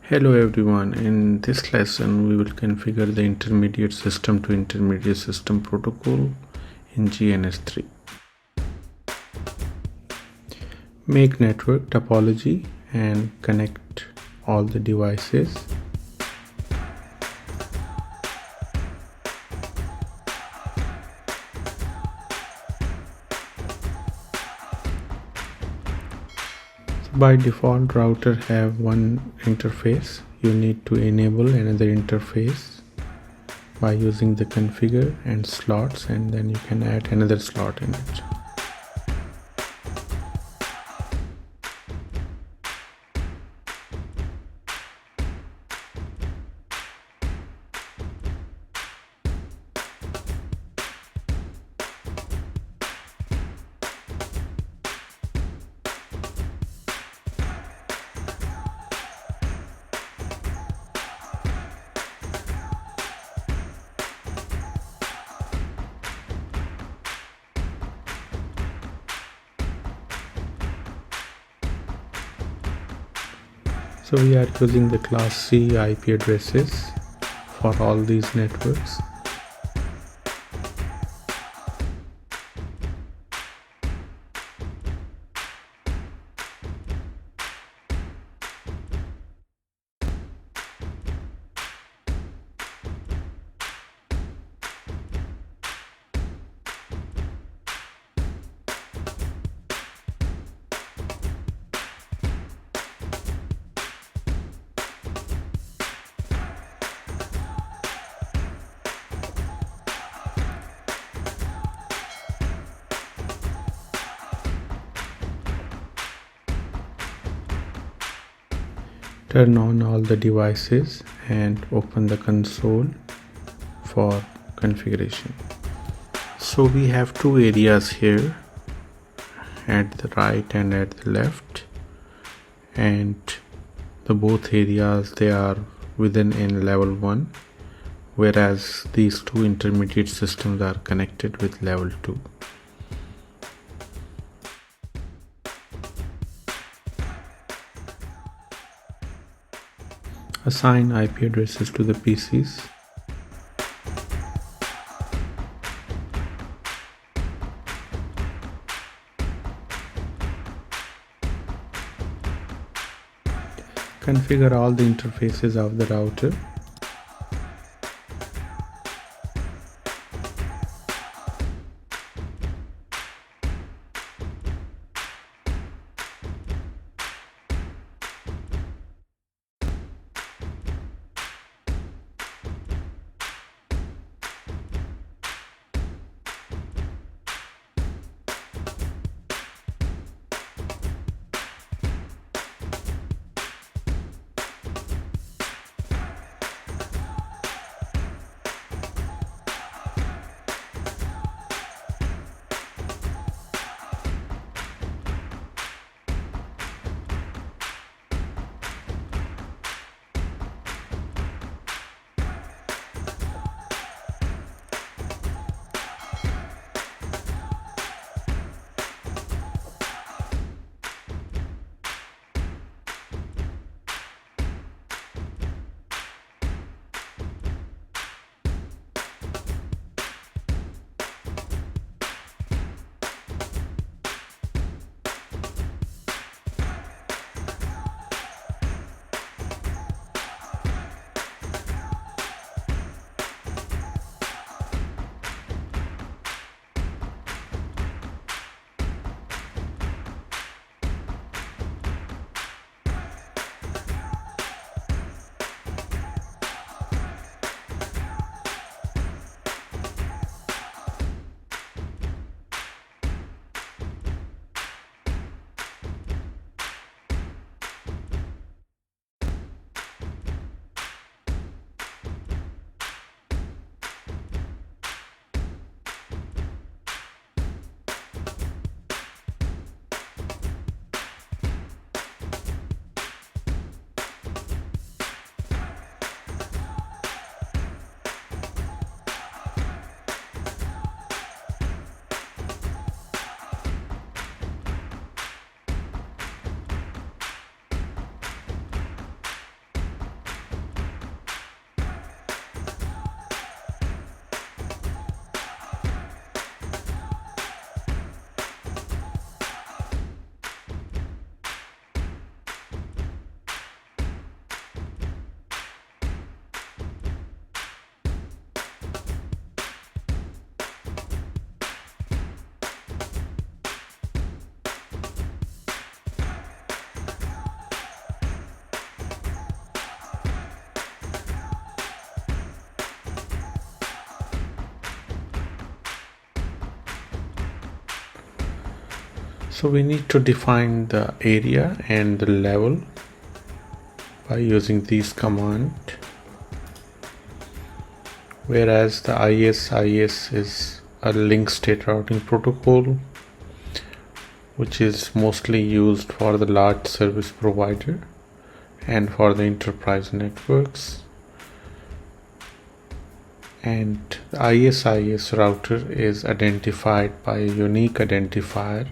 Hello everyone, in this lesson we will configure the intermediate system to intermediate system protocol in GNS3. Make network topology and connect all the devices. By default, router have one interface. You need to enable another interface by using the configure and slots, and then you can add another slot in it. So we are using the class C IP addresses for all these networks. Turn on all the devices and open the console for configuration. So we have two areas here, at the right and at the left, and the both areas they are within in level 1, whereas these two intermediate systems are connected with level 2. Assign IP addresses to the PCs. Configure all the interfaces of the router. So we need to define the area and the level by using these commands. Whereas the ISIS is a link state routing protocol, which is mostly used for the large service provider and for the enterprise networks. And the ISIS router is identified by a unique identifier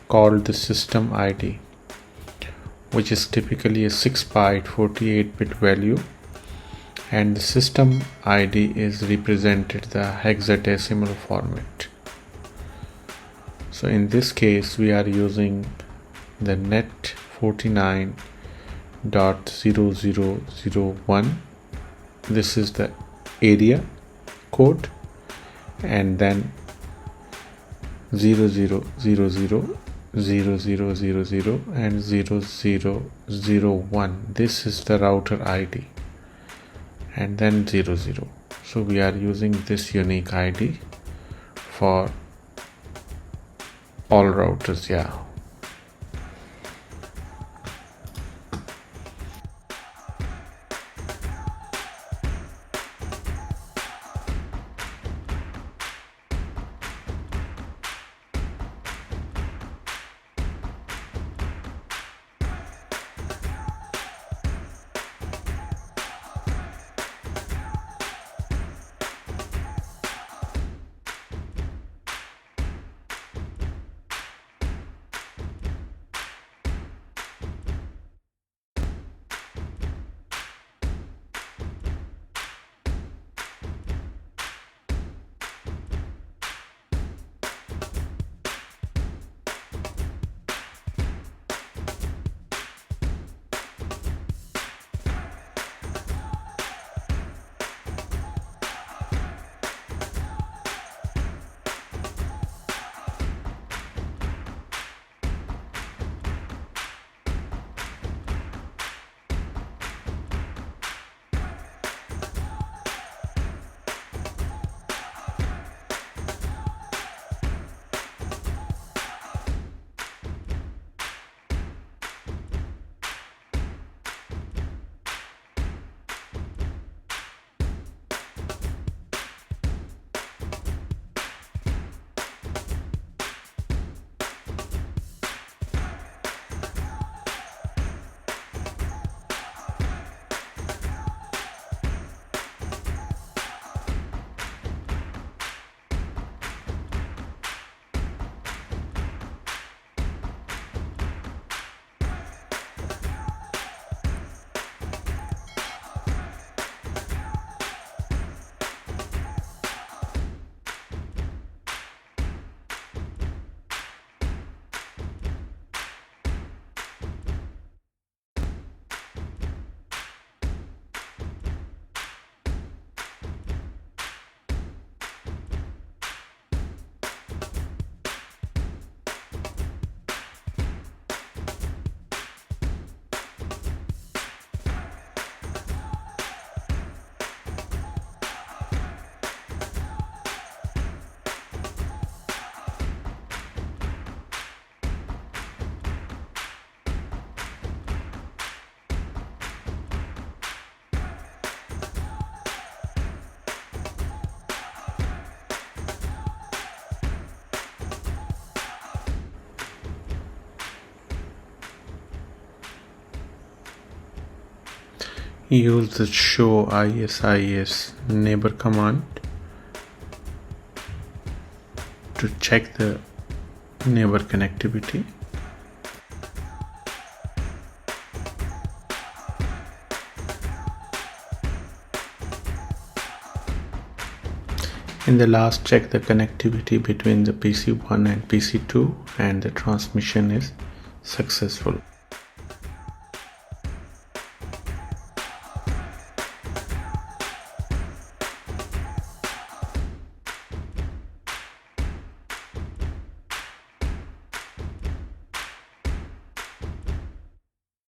called the system ID, which is typically a 6-byte 48-bit value, and the system ID is represented the hexadecimal format. So in this case we are using the net 49.0001. this is the area code, and then 0000, 0000 and 0001. This is the router ID, and then 00. So we are using this unique ID for all routers. Yeah. Use the show ISIS neighbor command to check the neighbor connectivity. In the last check the connectivity between the PC1 and PC2, and the transmission is successful.